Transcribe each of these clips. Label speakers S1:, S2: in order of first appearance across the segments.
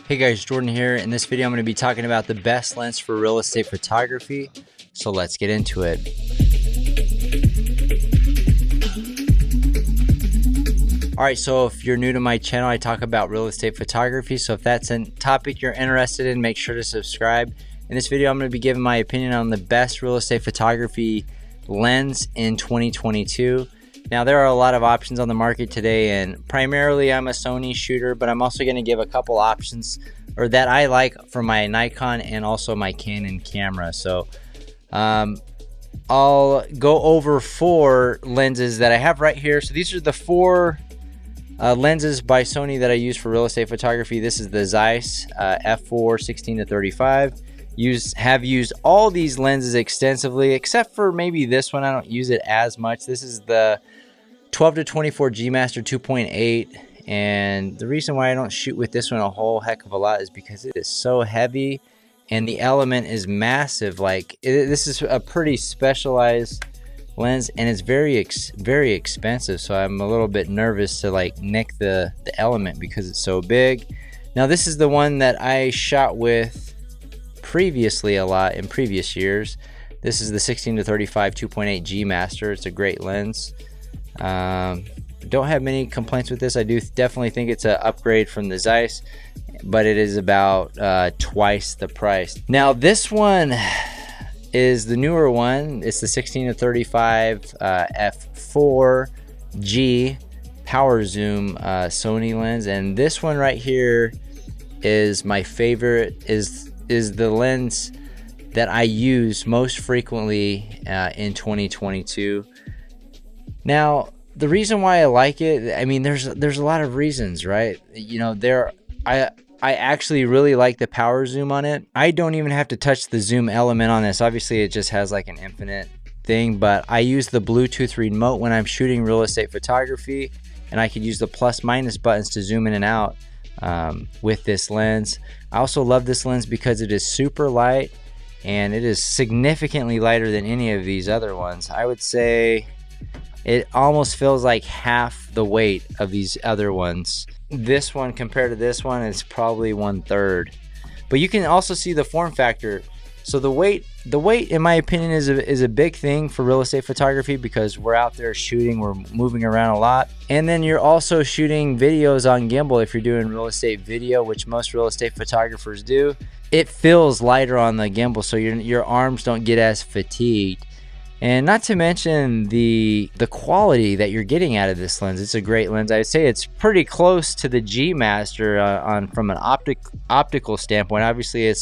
S1: Hey guys, Jordan here. In this video, I'm going to be talking about the best lens for real estate photography. So let's get into it. All right, so if you're new to my channel, I talk about real estate photography. So if that's a topic you're interested in, make sure to subscribe. In this video, I'm going to be giving my opinion on the best real estate photography lens in 2022. Now, there are a lot of options on the market today, and primarily I'm a Sony shooter, but I'm also going to give a couple options that I like for my Nikon and also my Canon camera. So I'll go over 4 lenses that I have right here. So these are the 4 lenses by Sony that I use for real estate photography. This is the Zeiss f4 16-35. Have used all these lenses extensively, except for maybe this one. I don't use it as much. This is the 12-24 G Master 2.8, and the reason why I don't shoot with this one a whole heck of a lot is because it is so heavy and the element is massive. This is a pretty specialized lens, and it's very expensive, so I'm a little bit nervous to nick the element because it's so big. Now, this is the one that I shot with previously a lot in previous years. This is the 16-35 2.8 G Master. It's a great lens. Don't have many complaints with this. I do definitely think it's an upgrade from the Zeiss, but it is about twice the price. Now, this one is the newer one. It's the 16-35 f4G power zoom Sony lens, and this one right here is my favorite. Is the lens that I use most frequently in 2022. Now, the reason why I like it, I mean, there's a lot of reasons, right? You know, I actually really like the power zoom on it. I don't even have to touch the zoom element on this. Obviously, it just has like an infinite thing, but I use the Bluetooth remote when I'm shooting real estate photography, and I could use the plus minus buttons to zoom in and out with this lens. I also love this lens because it is super light, and it is significantly lighter than any of these other ones. I would say it almost feels like half the weight of these other ones. This one compared to this one is probably 1/3. But you can also see the form factor. So the weight in my opinion is a big thing for real estate photography, because we're out there shooting, we're moving around a lot. And then you're also shooting videos on gimbal. If you're doing real estate video, which most real estate photographers do, it feels lighter on the gimbal, so your arms don't get as fatigued. And not to mention the quality that you're getting out of this lens. It's a great lens. I would say it's pretty close to the G Master from an optical standpoint. Obviously,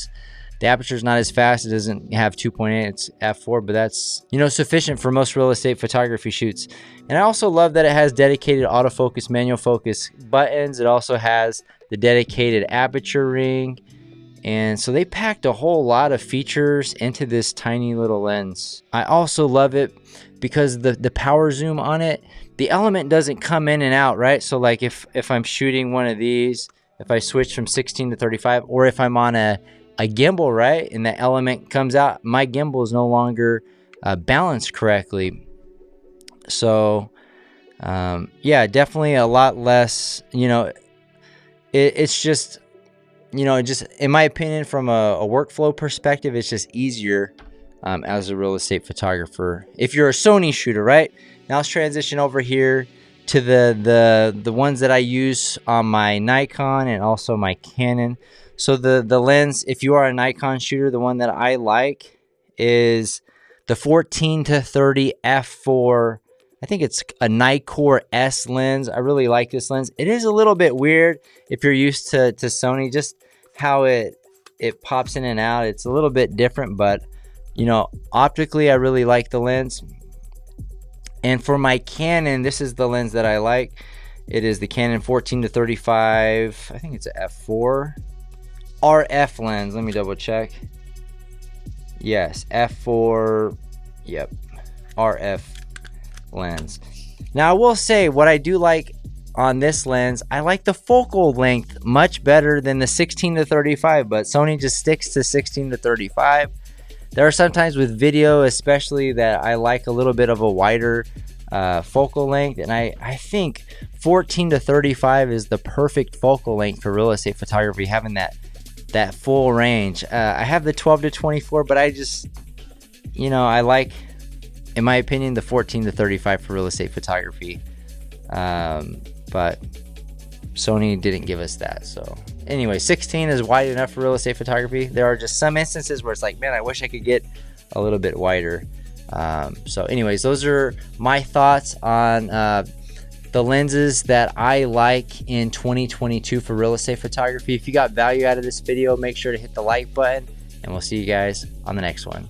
S1: the aperture is not as fast. It doesn't have 2.8. It's f4, but that's sufficient for most real estate photography shoots. And I also love that it has dedicated autofocus, manual focus buttons. It also has the dedicated aperture ring. And so they packed a whole lot of features into this tiny little lens. I also love it because the power zoom on it, the element doesn't come in and out, right? So like if I'm shooting one of these, if I switch from 16-35, or if I'm on a gimbal, right, and the element comes out, my gimbal is no longer balanced correctly. So yeah, definitely a lot less, it's just, just in my opinion, from a workflow perspective, it's just easier as a real estate photographer. If you're a Sony shooter, right? Now let's transition over here to the ones that I use on my Nikon and also my Canon. So the lens, if you are a Nikon shooter, the one that I like is the 14-30 f4. I think it's a Nikkor S lens. I really like this lens. It is a little bit weird if you're used to Sony, just how it pops in and out. It's a little bit different, but optically I really like the lens. And for my Canon, this is the lens that I like. It is the Canon 14-35. I think it's a f4 RF lens. Let me double check. Yes, f4. Yep, RF lens. Now I will say what I do like on this lens, I like the focal length much better than the 16-35, but Sony just sticks to 16-35. There are sometimes with video especially that I like a little bit of a wider focal length, and I think 14 to 35 is the perfect focal length for real estate photography, having that full range. I have the 12 to 24, but I just, I like, in my opinion, the 14 to 35 for real estate photography. But Sony didn't give us that. So anyway, 16 is wide enough for real estate photography. There are just some instances where it's like, man, I wish I could get a little bit wider. So anyways, those are my thoughts on the lenses that I like in 2022 for real estate photography. If you got value out of this video, make sure to hit the like button, and we'll see you guys on the next one.